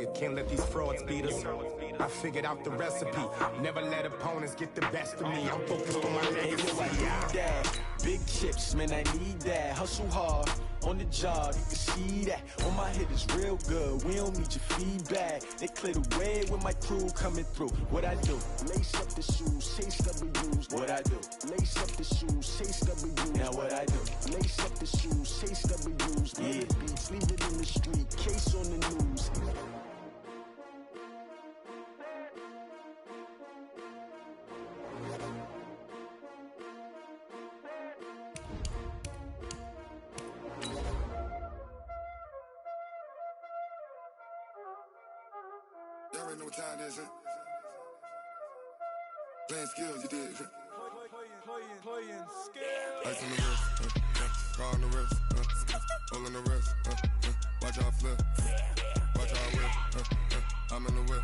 quiet, can't let these frauds beat us. I figured out the recipe, never let opponents get the best of me. I'm focused on my legacy. Big chips, man, I need that. Hustle hard on the job, you can see that. On my head is real good, we don't need your feedback. They clear the way with my crew coming through. What I do? Lace up the shoes, chase W's. What I do? Lace up the shoes, chase W's. Now what I do? Lace up the shoes, chase W's. Yeah, beats, leave it in the street, case on the news. Y'all already know what time it is, huh? Playing skills, you did, huh? Playing skills. Ice on the wrist, car on the wrist, hole in the wrist, watch out flip, watch out whip, I'm in the whip,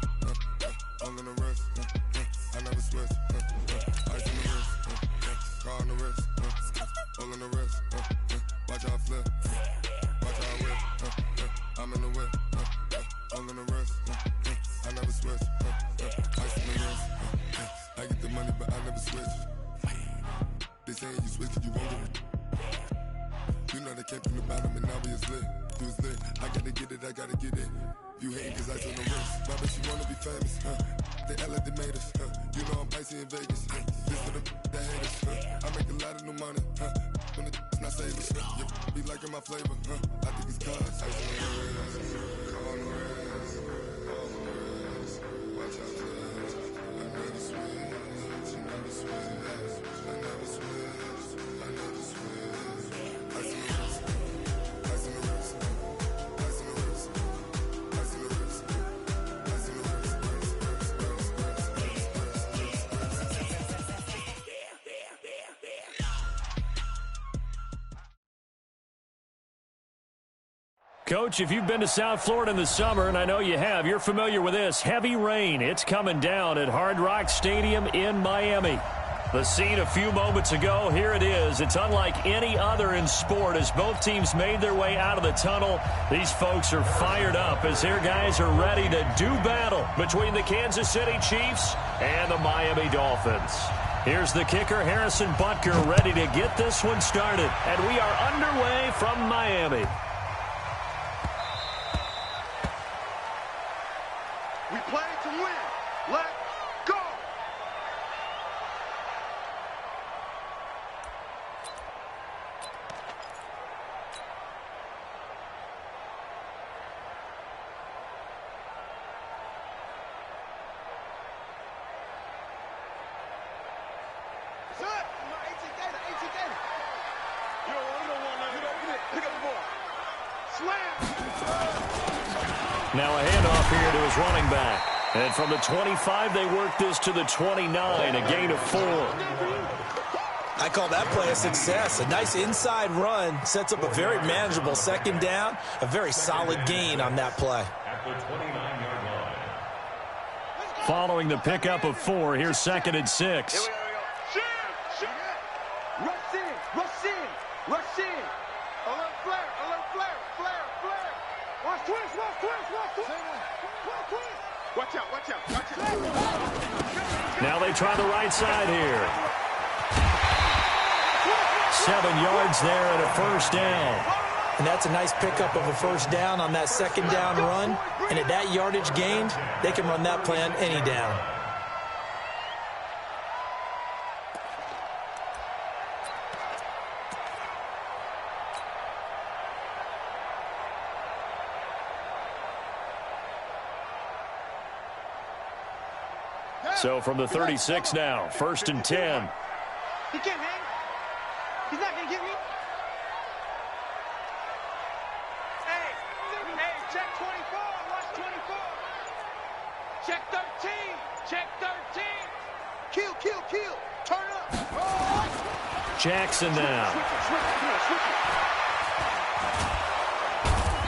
hole in the wrist, I never switch, ice on the wrist, car on the wrist, hole in the wrist, watch out flip, watch out whip, I'm in the whip, hole in the wrist, I never switch, ice on the wrist, I get the money but I never switch. They saying you switch it, you won't get it. You know they came from the bottom and now we is lit. You was lit, I gotta get it, I gotta get it. You hating cause ice on the wrist. My bitch, you wanna be famous, They Ella, they made us, You know I'm icy in Vegas, This for the that hate us, I make a lot of new money, When the not savers, You be liking my flavor, I think it's cause ice on the wrist, on the wrist, on the wrist. Watch out for this, I never switch, you never switch. I never switch, I never switch. Ice in the wrist, ice in the wrist, ice in the wrist, ice in the wrist, ice in the wrist, Coach, if you've been to South Florida in the summer, and I know you have, you're familiar with this. Heavy rain. It's coming down at Hard Rock Stadium in Miami. The scene a few moments ago, here it is. It's unlike any other in sport as both teams made their way out of the tunnel. These folks are fired up as their guys are ready to do battle between the Kansas City Chiefs and the Miami Dolphins. Here's the kicker, Harrison Butker, ready to get this one started. And we are underway from Miami. We play to win. Let's go. Now a handoff here to his running back. And from the 25, they work this to the 29, a gain of 4. I call that play a success. A nice inside run sets up a very manageable second down. A very solid gain on that play. Following the pickup of 4, here's 2nd and 6. Rush in, rush in, rush in. Alert flare, alert flare, flare, flare. Watch twist, watch twist, watch twist. Watch twist. Watch out, watch out, watch out. Now they try the right side here. 7 yards there and a first down. And that's a nice pickup of a first down on that second down run. And at that yardage gained, they can run that play on any down. So from the 36 now, 1st and 10. He can't hang. He's not going to get me. Hey, check 24. Watch 24. Check 13. Check 13. Kill, kill, kill. Turn up. Oh. Jackson now. Switch it.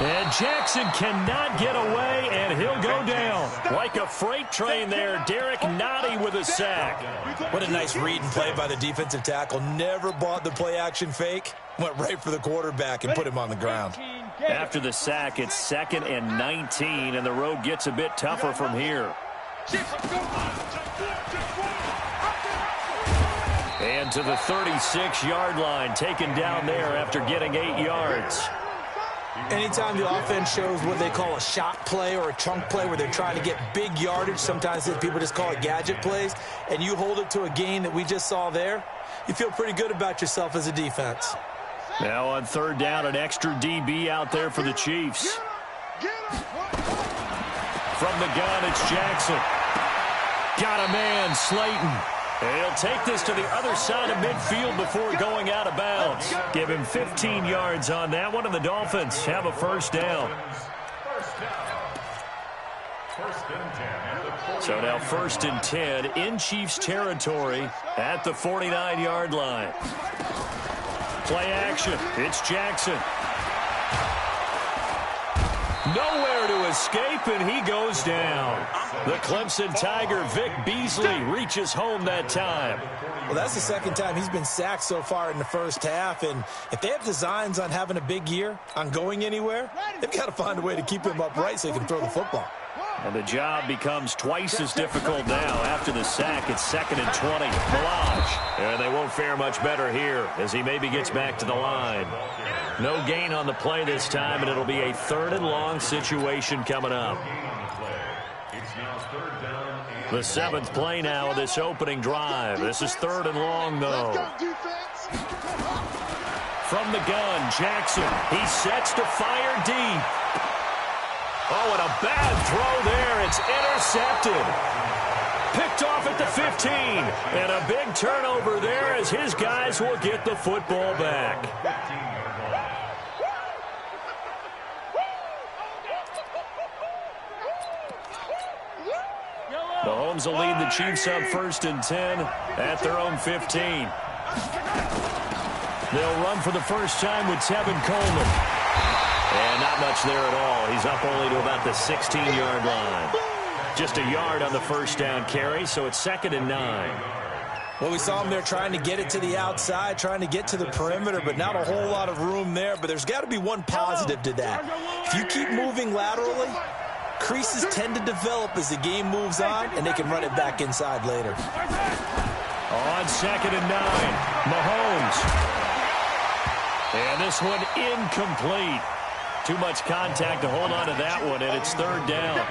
And Jackson cannot get away, and he'll go down. Like a freight train there, Derek Nottie with a sack. What a nice read and play by the defensive tackle. Never bought the play-action fake. Went right for the quarterback and put him on the ground. After the sack, it's 2nd and 19, and the road gets a bit tougher from here. And to the 36-yard line, taken down there after getting 8 yards. Anytime the offense shows what they call a shot play or a chunk play where they're trying to get big yardage, sometimes people just call it gadget plays, and you hold it to a gain that we just saw there, you feel pretty good about yourself as a defense. Now on 3rd down, an extra DB out there for the Chiefs. From the gun, it's Jackson. Got a man, Slayton. He'll take this to the other side of midfield before going out of bounds. Give him 15 yards on that one, and the Dolphins have a 1st down. So now 1st and 10 in Chiefs territory at the 49-yard line. Play action. It's Jackson. Nowhere to escape, and he goes down. The Clemson Tiger, Vic Beasley, reaches home that time. Well, that's the 2nd time he's been sacked so far in the 1st half, and if they have designs on having a big year, on going anywhere, they've got to find a way to keep him upright so he can throw the football. And the job becomes twice as difficult now. After the sack, it's 2nd and 20. Milage. And they won't fare much better here as he maybe gets back to the line. No gain on the play this time, and it'll be a 3rd and long situation coming up. The 7th play now of this opening drive. This is 3rd and long, though. From the gun, Jackson. He sets to fire deep. Oh, and a bad throw there. It's intercepted. Picked off at the 15. And a big turnover there as his guys will get the football back. Mahomes will lead the Chiefs up 1st and 10 at their own 15. They'll run for the first time with Tevin Coleman. And not much there at all. He's up only to about the 16-yard line. Just a yard on the 1st down carry, so it's 2nd and 9. Well, we saw him there trying to get it to the outside, trying to get to the perimeter, but not a whole lot of room there. But there's got to be one positive to that. If you keep moving laterally, creases tend to develop as the game moves on, and they can run it back inside later. On 2nd and 9, Mahomes. And this one incomplete. Too much contact to hold on to that one, and it's 3rd down.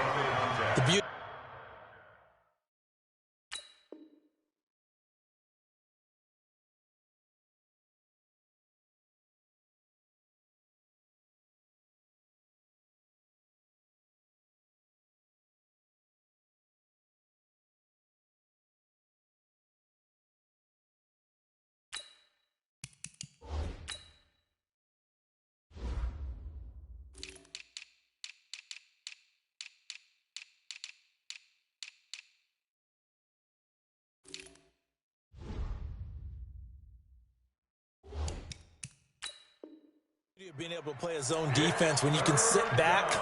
Being able to play a zone defense when you can sit back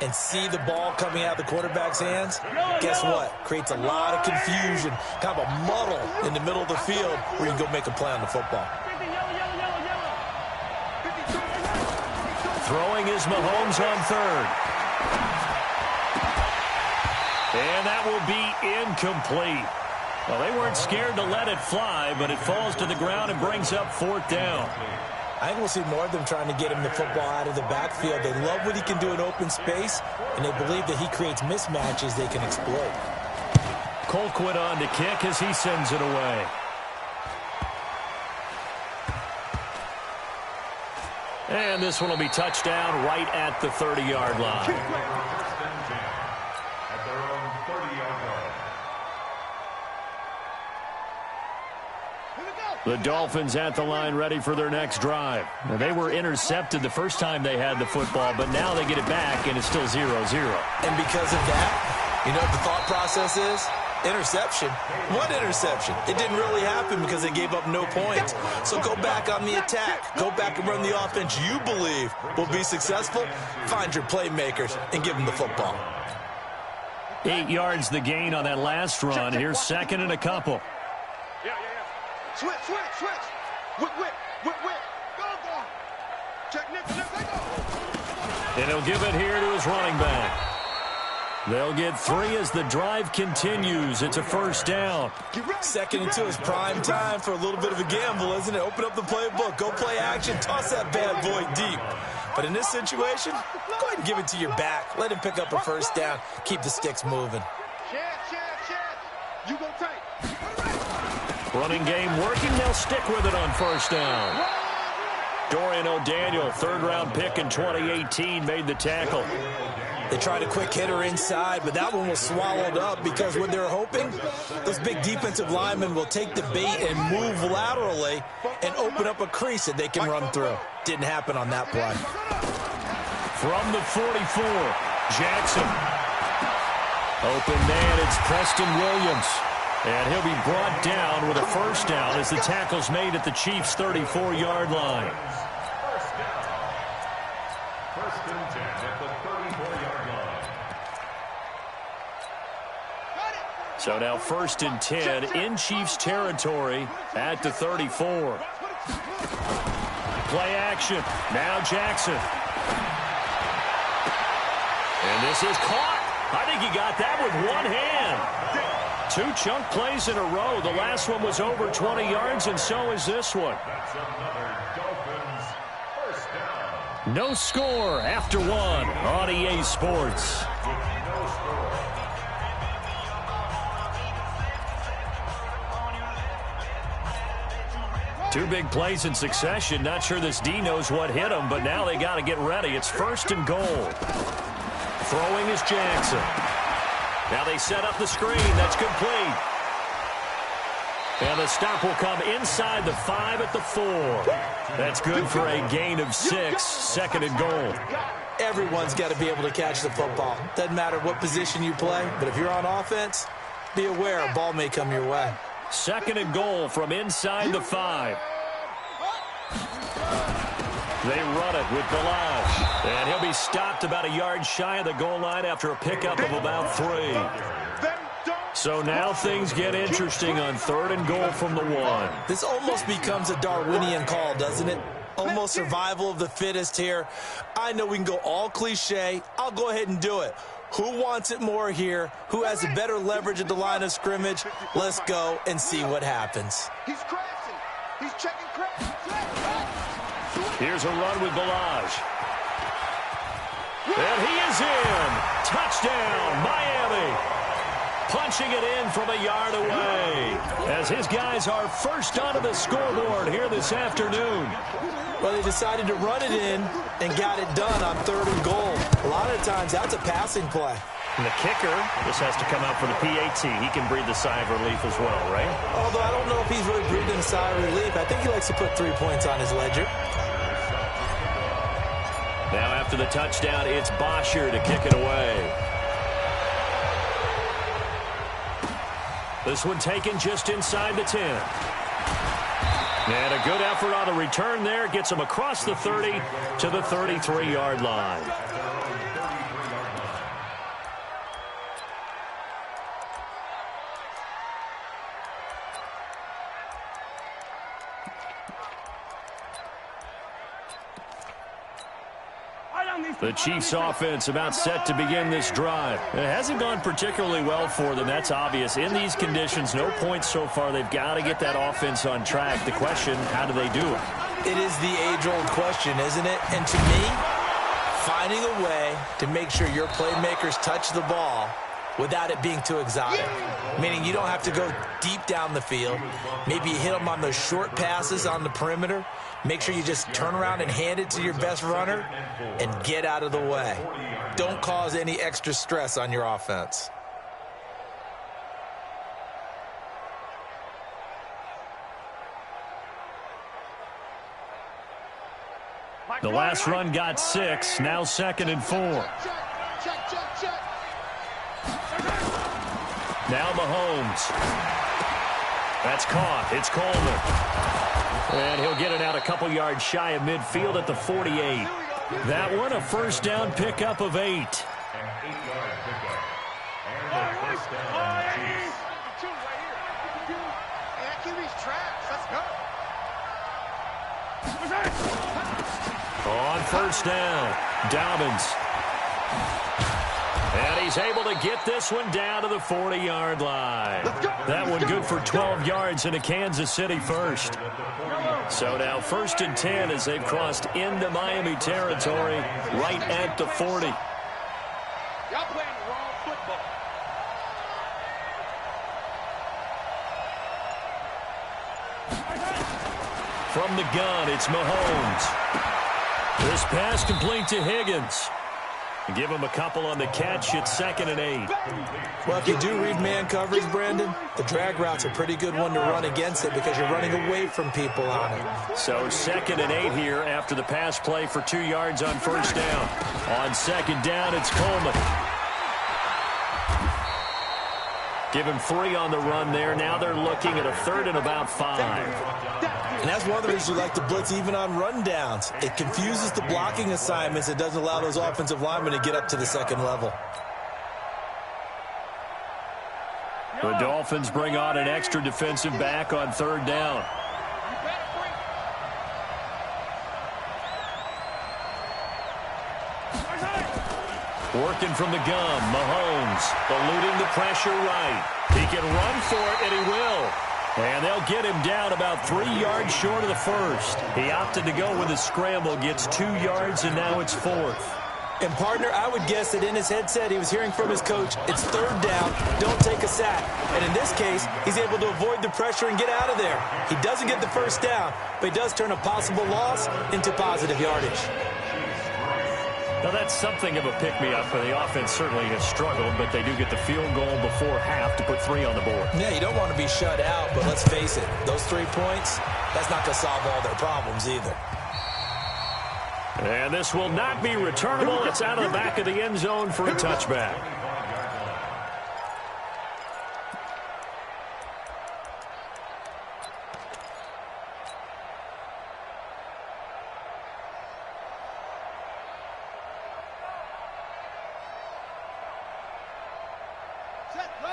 and see the ball coming out of the quarterback's hands, guess what? Creates a lot of confusion, kind of a muddle in the middle of the field where you can go make a play on the football. Throwing is Mahomes on 3rd. And that will be incomplete. Well, they weren't scared to let it fly, but it falls to the ground and brings up 4th down. I think we'll see more of them trying to get him the football out of the backfield. They love what he can do in open space, and they believe that he creates mismatches they can exploit. Colquitt on to kick as he sends it away. And this one will be touchdown right at the 30-yard line. The Dolphins at the line ready for their next drive. Now, they were intercepted the first time they had the football, but now they get it back, and it's still 0-0. And because of that, you know what the thought process is? Interception. One interception. It didn't really happen because they gave up no points. So go back on the attack. Go back and run the offense you believe will be successful. Find your playmakers and give them the football. 8 yards the gain on that last run. Here's 2nd and a couple. Switch. Whip. Go. Check, Nick, let go. And he'll give it here to his running back. They'll get 3 as the drive continues. It's a first down. Second and 2 is prime time for a little bit of a gamble, isn't it? Open up the playbook, go play action, toss that bad boy deep. But in this situation, go ahead and give it to your back. Let him pick up a first down. Keep the sticks moving. You go tight. Running game working. They'll stick with it on first down. Dorian O'Daniel, third-round pick in 2018, made the tackle. They tried a quick hitter inside, but that one was swallowed up because what they're hoping, those big defensive linemen will take the bait and move laterally and open up a crease that they can run through. Didn't happen on that play. From the 44, Jackson. Open man, it's Preston Williams. And he'll be brought down with a first down as the tackle's made at the Chiefs' 34-yard line. First and 10 at the 34-yard line. So now first and 10 in Chiefs territory at the 34. Play action. Now Jackson. And this is caught. I think he got that with one hand. 2 chunk plays in a row. The last one was over 20 yards, and so is this one. That's another Dolphins first down. No score after 1 on EA Sports. No score. Two big plays in succession. Not sure this D knows what hit him, but now they got to get ready. It's first and goal. Throwing is Jackson. Now they set up the screen. That's complete. And the stop will come inside the 5 at the 4. That's good for a gain of 6. Second and goal. Everyone's got to be able to catch the football. Doesn't matter what position you play, but if you're on offense, be aware a ball may come your way. Second and goal from inside the 5. They run it with Balaj. And he'll be stopped about a yard shy of the goal line after a pickup of about 3. So now things get interesting on third and goal from the 1. This almost becomes a Darwinian call, doesn't it? Almost survival of the fittest here. I know we can go all cliche. I'll go ahead and do it. Who wants it more here? Who has a better leverage at the line of scrimmage? Let's go and see what happens. He's crashing. He's checking crash. Here's a run with Balaj. And he is in. Touchdown, Miami. Punching it in from a yard away as his guys are first onto the scoreboard here this afternoon. Well, they decided to run it in and got it done on third and goal. A lot of times, that's a passing play. And the kicker just has to come out for the PAT. He can breathe the sigh of relief as well, right? Although I don't know if he's really breathing a sigh of relief. I think he likes to put 3 points on his ledger. Now after the touchdown, it's Bosher to kick it away. This one taken just inside the 10. And a good effort on the return there. Gets him across the 30 to the 33-yard line. The Chiefs offense about set to begin this drive. It hasn't gone particularly well for them. That's obvious. In these conditions, no points so far. They've got to get that offense on track. The question, how do they do it? It is the age-old question, isn't it? And to me, finding a way to make sure your playmakers touch the ball without it being too exotic. Meaning you don't have to go deep down the field. Maybe you hit them on those short passes on the perimeter. Make sure you just turn around and hand it to your best runner and get out of the way. Don't cause any extra stress on your offense. The last run got 6. Now second and 4. Now Mahomes. That's caught. It's Coleman. And he'll get it out a couple yards shy of midfield at the 48. That one a first down pickup of 8. An 8-yard pickup. And the first down, Chiefs. On first down, Dobbins. And he's able to get this one down to the 40-yard line. That one good for 12 yards into Kansas City first. So now 1st and 10 as they've crossed into Miami territory right at the 40. Y'all playing the wrong football. From the gun, it's Mahomes. This pass complete to Higgins. Give him a couple on the catch. It's 2nd and 8. Well, if you do read man coverage, Brandon, the drag route's a pretty good one to run against it because you're running away from people on it. So 2nd and 8 here after the pass play for 2 yards on 1st down. On 2nd down, it's Coleman. Give him 3 on the run there. Now they're looking at a 3rd and about 5. And that's one of the reasons you like to blitz even on rundowns. It confuses the blocking assignments. It doesn't allow those offensive linemen to get up to the 2nd level. The Dolphins bring on an extra defensive back on 3rd down. Working from the gun, Mahomes eluding the pressure right. He can run for it, and he will. And they'll get him down about 3 yards short of the 1st. He opted to go with a scramble, gets 2 yards, and now it's 4th. And, partner, I would guess that in his headset he was hearing from his coach, it's 3rd down, don't take a sack. And in this case, he's able to avoid the pressure and get out of there. He doesn't get the 1st down, but he does turn a possible loss into positive yardage. Now, that's something of a pick-me-up, for the offense certainly has struggled, but they do get the field goal before half to put 3 on the board. Yeah, you don't want to be shut out, but let's face it, those 3 points, that's not going to solve all their problems either. And this will not be returnable. It's out of the back of the end zone for a touchback.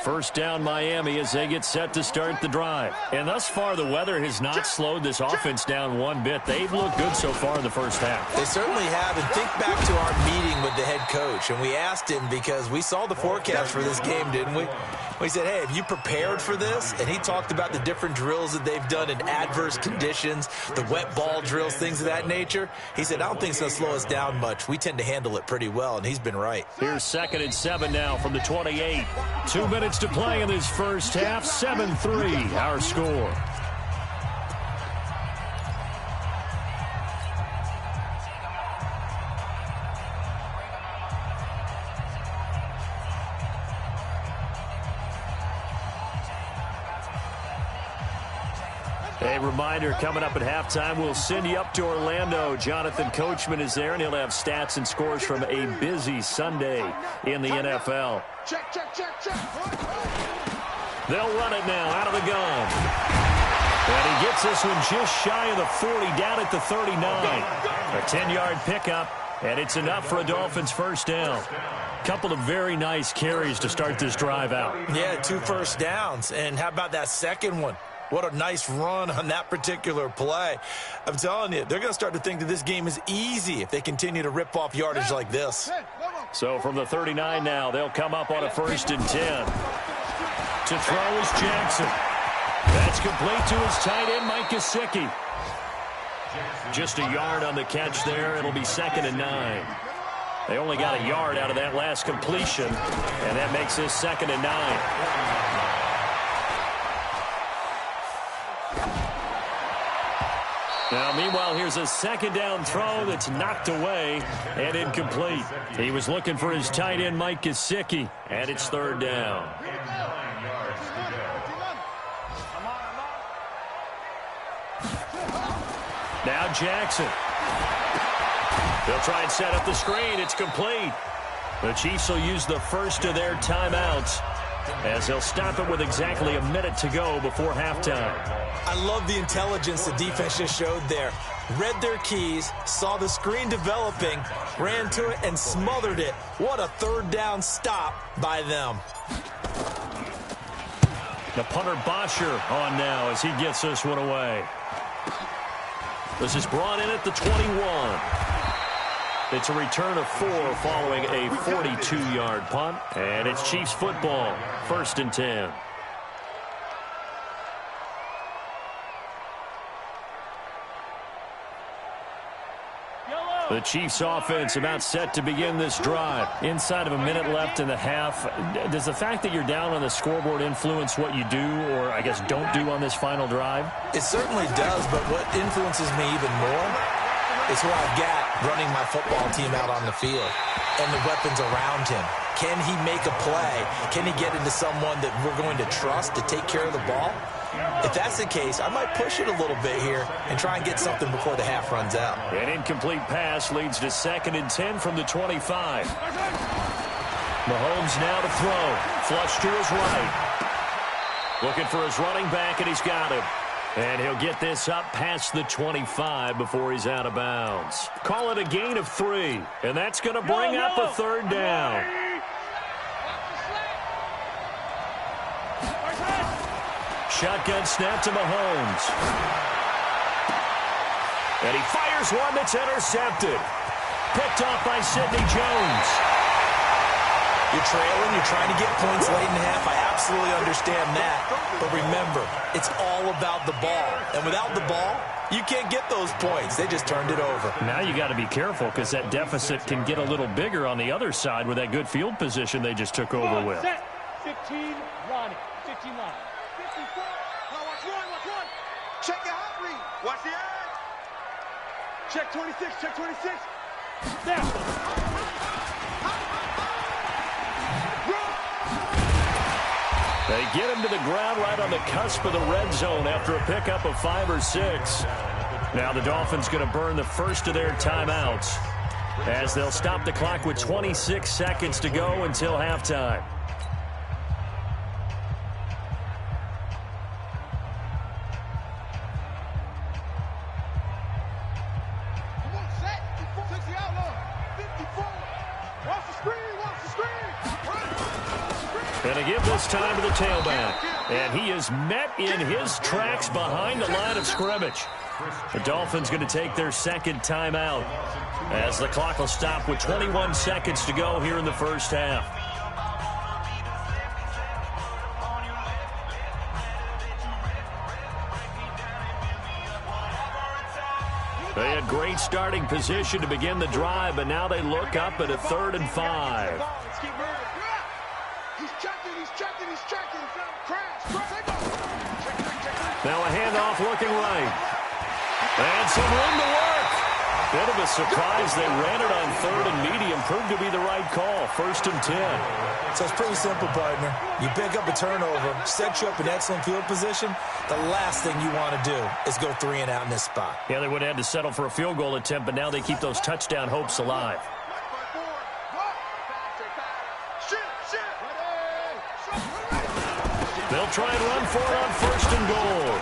First down Miami as they get set to start the drive. And thus far, the weather has not slowed this offense down one bit. They've looked good so far in the first half. They certainly have. And think back to our meeting with the head coach. And we asked him because we saw the forecast for this game, didn't we? We said, hey, have you prepared for this? And he talked about the different drills that they've done in adverse conditions, the wet ball drills, things of that nature. He said, I don't think it's going to slow us down much. We tend to handle it pretty well, and he's been right. Here's 2nd and 7 now from the 28. 2 minutes to play in this first half. 7-3, our score. A reminder, coming up at halftime, we'll send you up to Orlando. Jonathan Coachman is there, and he'll have stats and scores from a busy Sunday in the NFL. Check. They'll run it now out of the gun. And he gets this one just shy of the 40, down at the 39. A 10-yard pickup, and it's enough for a Dolphins first down. Couple of very nice carries to start this drive out. Yeah, 2 first downs. And how about that second one? What a nice run on that particular play. I'm telling you, they're going to start to think that this game is easy if they continue to rip off yardage like this. So from the 39 now, they'll come up on a 1st and 10. To throw is Jackson. That's complete to his tight end, Mike Gesicki. Just a yard on the catch there. It'll be 2nd and 9. They only got a yard out of that last completion, and that makes this 2nd and 9. Now, meanwhile, here's a 2nd down throw that's knocked away and incomplete. He was looking for his tight end, Mike Gesicki, and it's 3rd down. Now Jackson. They'll try and set up the screen. It's complete. The Chiefs will use the first of their timeouts as they'll stop it with exactly a minute to go before halftime. I love the intelligence the defense just showed there. Read their keys, saw the screen developing, ran to it, and smothered it. What a 3rd down stop by them. The punter Bosher on now as he gets this one away. This is brought in at the 21. It's a return of 4 following a 42-yard punt. And it's Chiefs football, 1st and 10. The Chiefs offense about set to begin this drive. Inside of a minute left in the half. Does the fact that you're down on the scoreboard influence what you do, or I guess don't do on this final drive? It certainly does, but what influences me even more is who I've got running my football team out on the field and the weapons around him. Can he make a play? Can he get into someone that we're going to trust to take care of the ball? If that's the case, I might push it a little bit here and try and get something before the half runs out. An incomplete pass leads to 2nd and 10 from the 25. Mahomes now to throw. Flush to his right. Looking for his running back, and he's got him. And he'll get this up past the 25 before he's out of bounds. Call it a gain of 3, and that's going to bring up a 3rd down. Shotgun snap to Mahomes. And he fires one that's intercepted. Picked off by Sidney Jones. You're trailing, you're trying to get points late in the half. I absolutely understand that. But remember, it's all about the ball. And without the ball, you can't get those points. They just turned it over. Now you got to be careful because that deficit can get a little bigger on the other side with that good field position they just took over with. 15, Ronnie. 15 line. 54. Now watch one. Check your hot read. Watch the edge. Check 26. Check 26. Now. They get him to the ground right on the cusp of the red zone after a pickup of 5 or 6. Now the Dolphins going to burn the first of their timeouts as they'll stop the clock with 26 seconds to go until halftime. Going to give this time to the tailback. And he is met in his tracks behind the line of scrimmage. The Dolphins going to take their 2nd timeout as the clock will stop with 21 seconds to go here in the first half. They had great starting position to begin the drive, but now they look up at a 3rd and 5. Now a handoff looking right. And some room to work. Bit of a surprise. They ran it on 3rd and medium. Proved to be the right call. 1st and 10. So it's pretty simple, partner. You pick up a turnover, set you up in excellent field position. The last thing you want to do is go 3 and out in this spot. Yeah, they would have had to settle for a field goal attempt, but now they keep those touchdown hopes alive. They'll try and run for it on 1st and goal.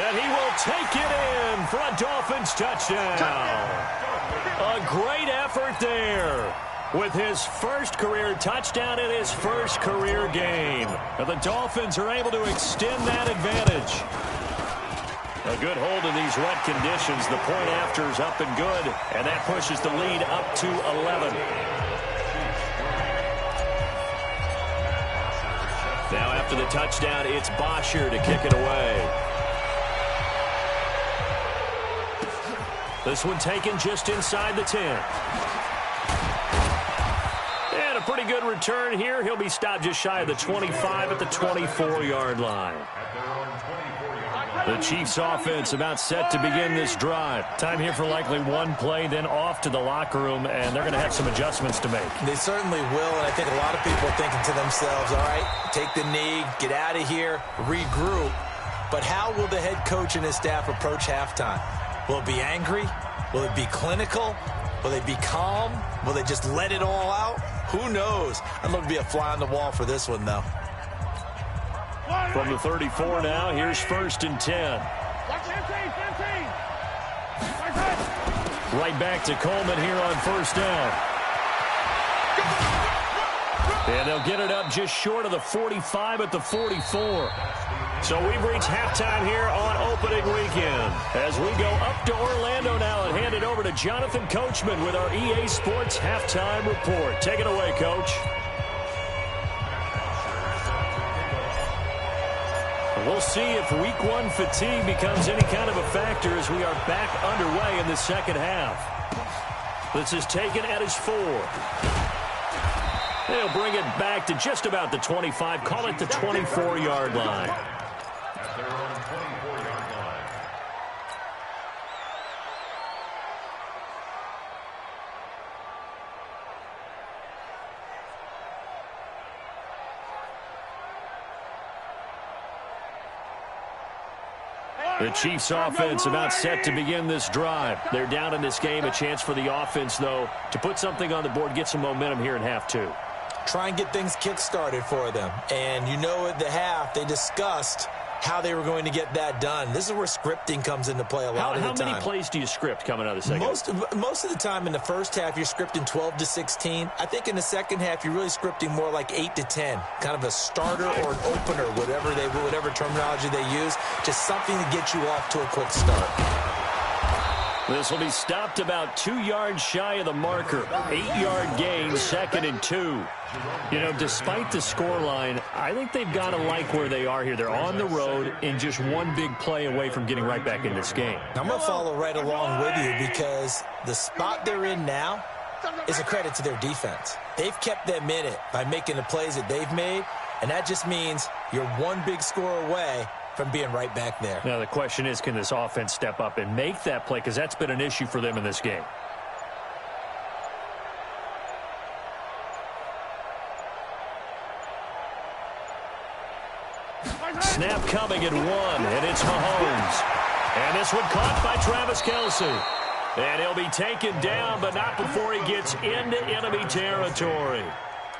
And he will take it in for a Dolphins touchdown. A great effort there with his first career touchdown in his first career game. And the Dolphins are able to extend that advantage. A good hold in these wet conditions. The point after is up and good, and that pushes the lead up to 11. Now after the touchdown, it's Bosher to kick it away. This one taken just inside the 10. And a pretty good return here. He'll be stopped just shy of the 25 at the 24-yard line. The Chiefs offense about set to begin this drive. Time here for likely one play, then off to the locker room, and they're going to have some adjustments to make. They certainly will, and I think a lot of people are thinking to themselves, all right, take the knee, get out of here, regroup. But how will the head coach and his staff approach halftime? Will it be angry? Will it be clinical? Will they be calm? Will they just let it all out? Who knows? I'd love to be a fly on the wall for this one, though. From the 34 now, here's 1st and 10. Right back to Coleman here on 1st down. And they'll get it up just short of the 45 at the 44. So we've reached halftime here on opening weekend. As we go up to Orlando now and hand it over to Jonathan Coachman with our EA Sports Halftime Report. Take it away, Coach. We'll see if week one fatigue becomes any kind of a factor as we are back underway in the second half. This is taken at his 4. They'll bring it back to just about the 25, call it the 24-yard line. At their own 24-yard line. The Chiefs offense about set to begin this drive. They're down in this game. A chance for the offense, though, to put something on the board, get some momentum here in half 2. Try and get things kick-started for them. And you know at the half, they discussed how they were going to get that done. This is where scripting comes into play a lot of the time. How many plays do you script coming out of the second? Most of the time in the first half, you're scripting 12 to 16. I think in the second half, you're really scripting more like 8 to 10. Kind of a starter or an opener, whatever terminology they use. Just something to get you off to a quick start. This will be stopped about 2 yards shy of the marker. 8-yard gain, 2nd and 2. You know, despite the scoreline, I think they've got to like where they are here. They're on the road and just one big play away from getting right back in this game. I'm going to follow right along with you because the spot they're in now is a credit to their defense. They've kept them in it by making the plays that they've made, and that just means you're one big score away from being right back there. Now, the question is, can this offense step up and make that play? Because that's been an issue for them in this game. Snap coming at 1, and it's Mahomes. And this one caught by Travis Kelce. And he'll be taken down, but not before he gets into enemy territory.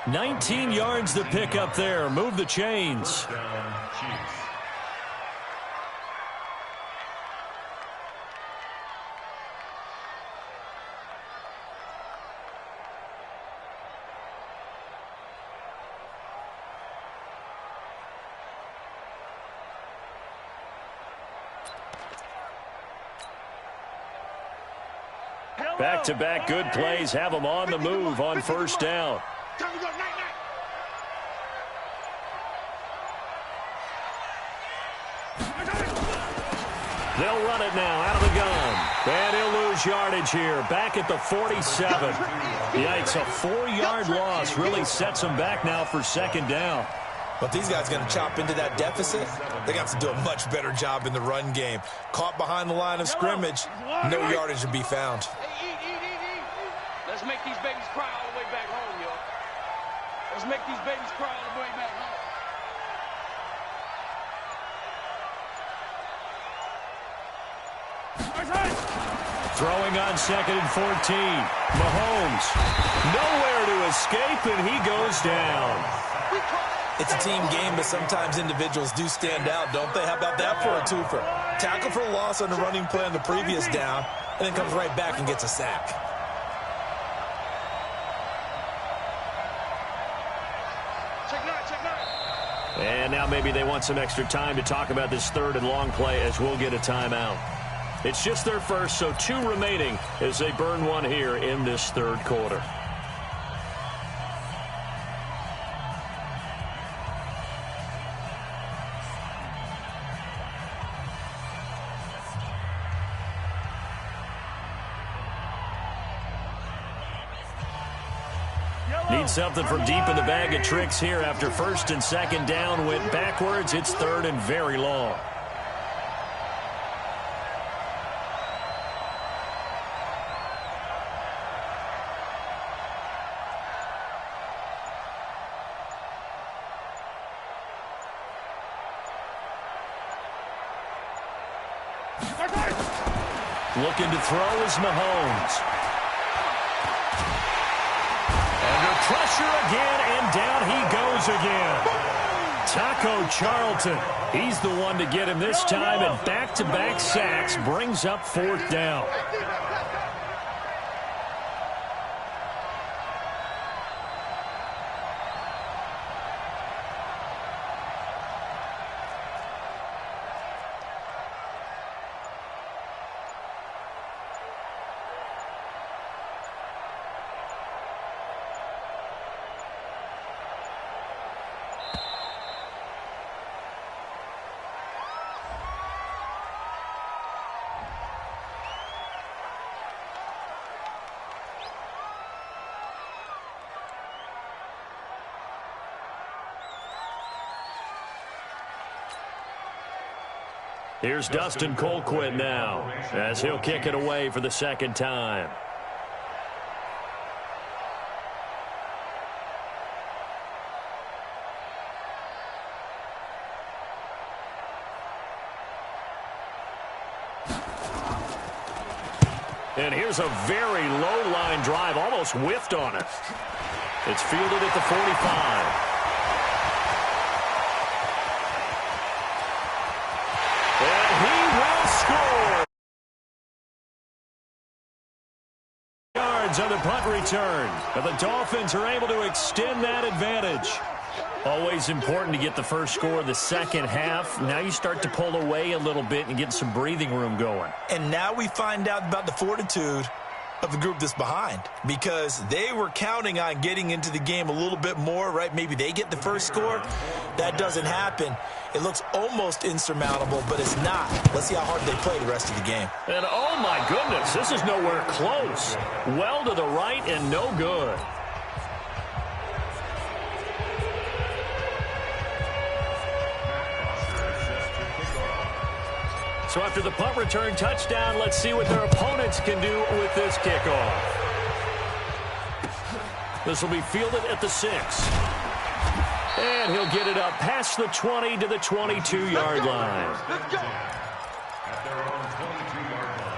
19 yards to pick up there. Move the chains. Down, Chiefs. Back-to-back good plays have them on the move on first down. They'll run it now out of the gun. And he'll lose yardage here. Back at the 47. Yikes, a 4-yard loss really sets them back now for second down. But these guys going to chop into that deficit, they got to do a much better job in the run game. Caught behind the line of scrimmage, no yardage to be found. Hey, eat. Let's make these babies cry all the way back home, yo. Let's make these babies cry all the way back home. Throwing on 2nd and 14. Mahomes, nowhere to escape, and he goes down. It's a team game, but sometimes individuals do stand out, don't they? How about that for a twofer? Tackle for a loss on the running play on the previous down, and then comes right back and gets a sack. And now maybe they want some extra time to talk about this 3rd and long play as we'll get a timeout. It's just their first, so 2 remaining as they burn one here in this 3rd quarter. Need something from deep in the bag of tricks here after 1st and 2nd down went backwards. It's 3rd and very long. Looking to throw is Mahomes. Under pressure again, and down he goes again. Taco Charlton, he's the one to get him this time, and back-to-back sacks brings up 4th down. Here's Dustin Colquitt now as he'll kick it away for the second time. And here's a very low line drive, almost whiffed on it. It's fielded at the 45. Score. Yards on the punt return. But the Dolphins are able to extend that advantage. Always important to get the first score of the second half. Now you start to pull away a little bit and get some breathing room going. And now we find out about the fortitude of the group that's behind, because they were counting on getting into the game a little bit more, right? Maybe they get the first score. That doesn't happen. It looks almost insurmountable, but it's not. Let's see how hard they play the rest of the game. And oh my goodness, this is nowhere close. Well to the right and no good. So after the punt return touchdown, let's see what their opponents can do with this kickoff. This will be fielded at the 6. And he'll get it up past the 20 to the 22-yard line. Let's go. At their own 22-yard line.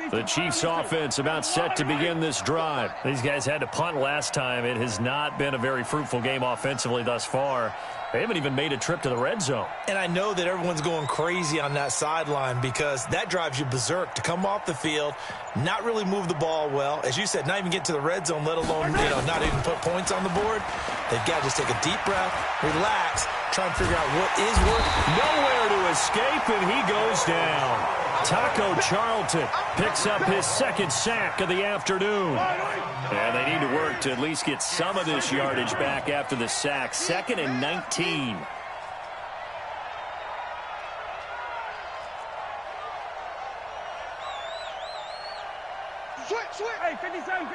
The Chiefs offense about set to begin this drive. These guys had to punt last time. It has not been a very fruitful game offensively thus far. They haven't even made a trip to the red zone. And I know that everyone's going crazy on that sideline because that drives you berserk to come off the field, not really move the ball well. As you said, not even get to the red zone, let alone, not even put points on the board. They've got to just take a deep breath, relax, try and figure out what is working. Nowhere to escape, and he goes down. Taco Charlton picks up his second sack of the afternoon. And they need to work to at least get some of this yardage back after the sack. 2nd and 19. Switch. Hey, 57.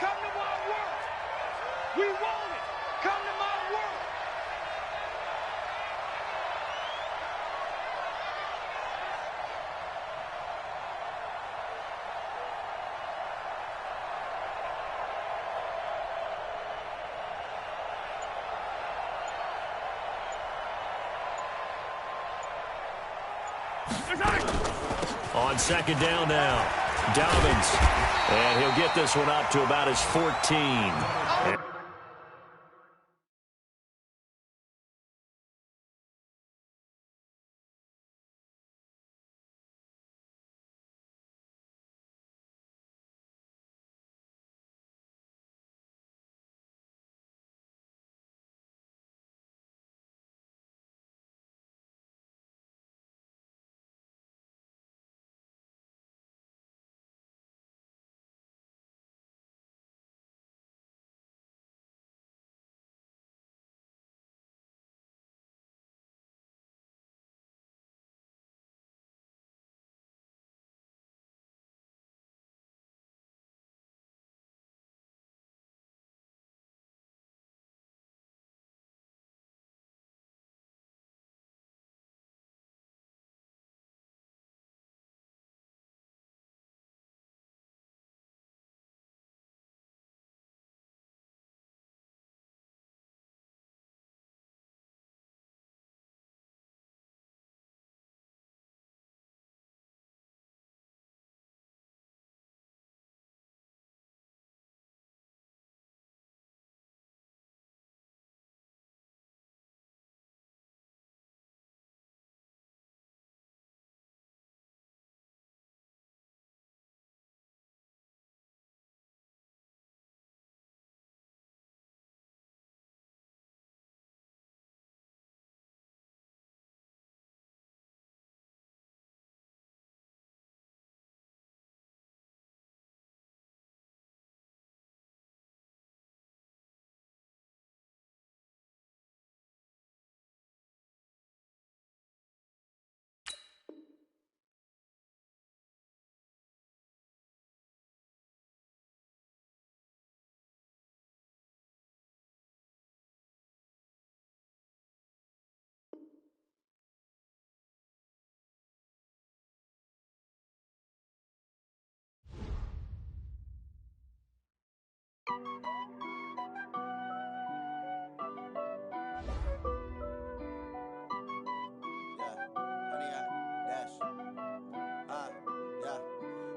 Come to my work. We want it. Come to my work. On second down now, Dobbins. And he'll get this one up to about his 14.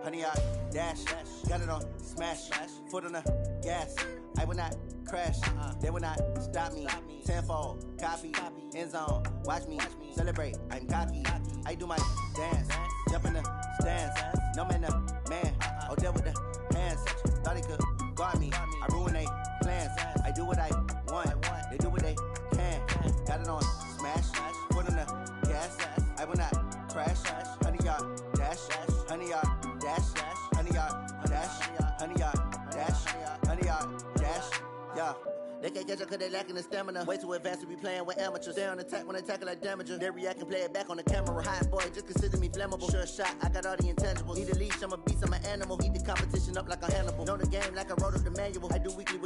Honey, I dash, got it on smash, foot on the gas. I will not crash, they will not stop me. Tenfold, copy, end zone, watch me celebrate. I'm cocky, I do my dance, jump in the stands. No man, man, oh there with the hands. Thought he could guard me, I ruin they plans. I do what I want, they do what they can. Got it on smash, foot on the gas. I will not crash, honey, y'all dash, honey, y'all dash, honey, y'all dash, honey, y'all dash, honey, y'all dash, yeah. They can't catch up cause they lacking the stamina. Way too advanced to be playing with amateurs. Stay on attack when I tackle like damager. They react and play it back on the camera. Hot boy, just consider me flammable. Sure shot, I got all the intangibles. Need a leash, I'm a beast, I'm an animal. Eat the competition up like a Hannibal. Know the game like I wrote up the manual. I do weekly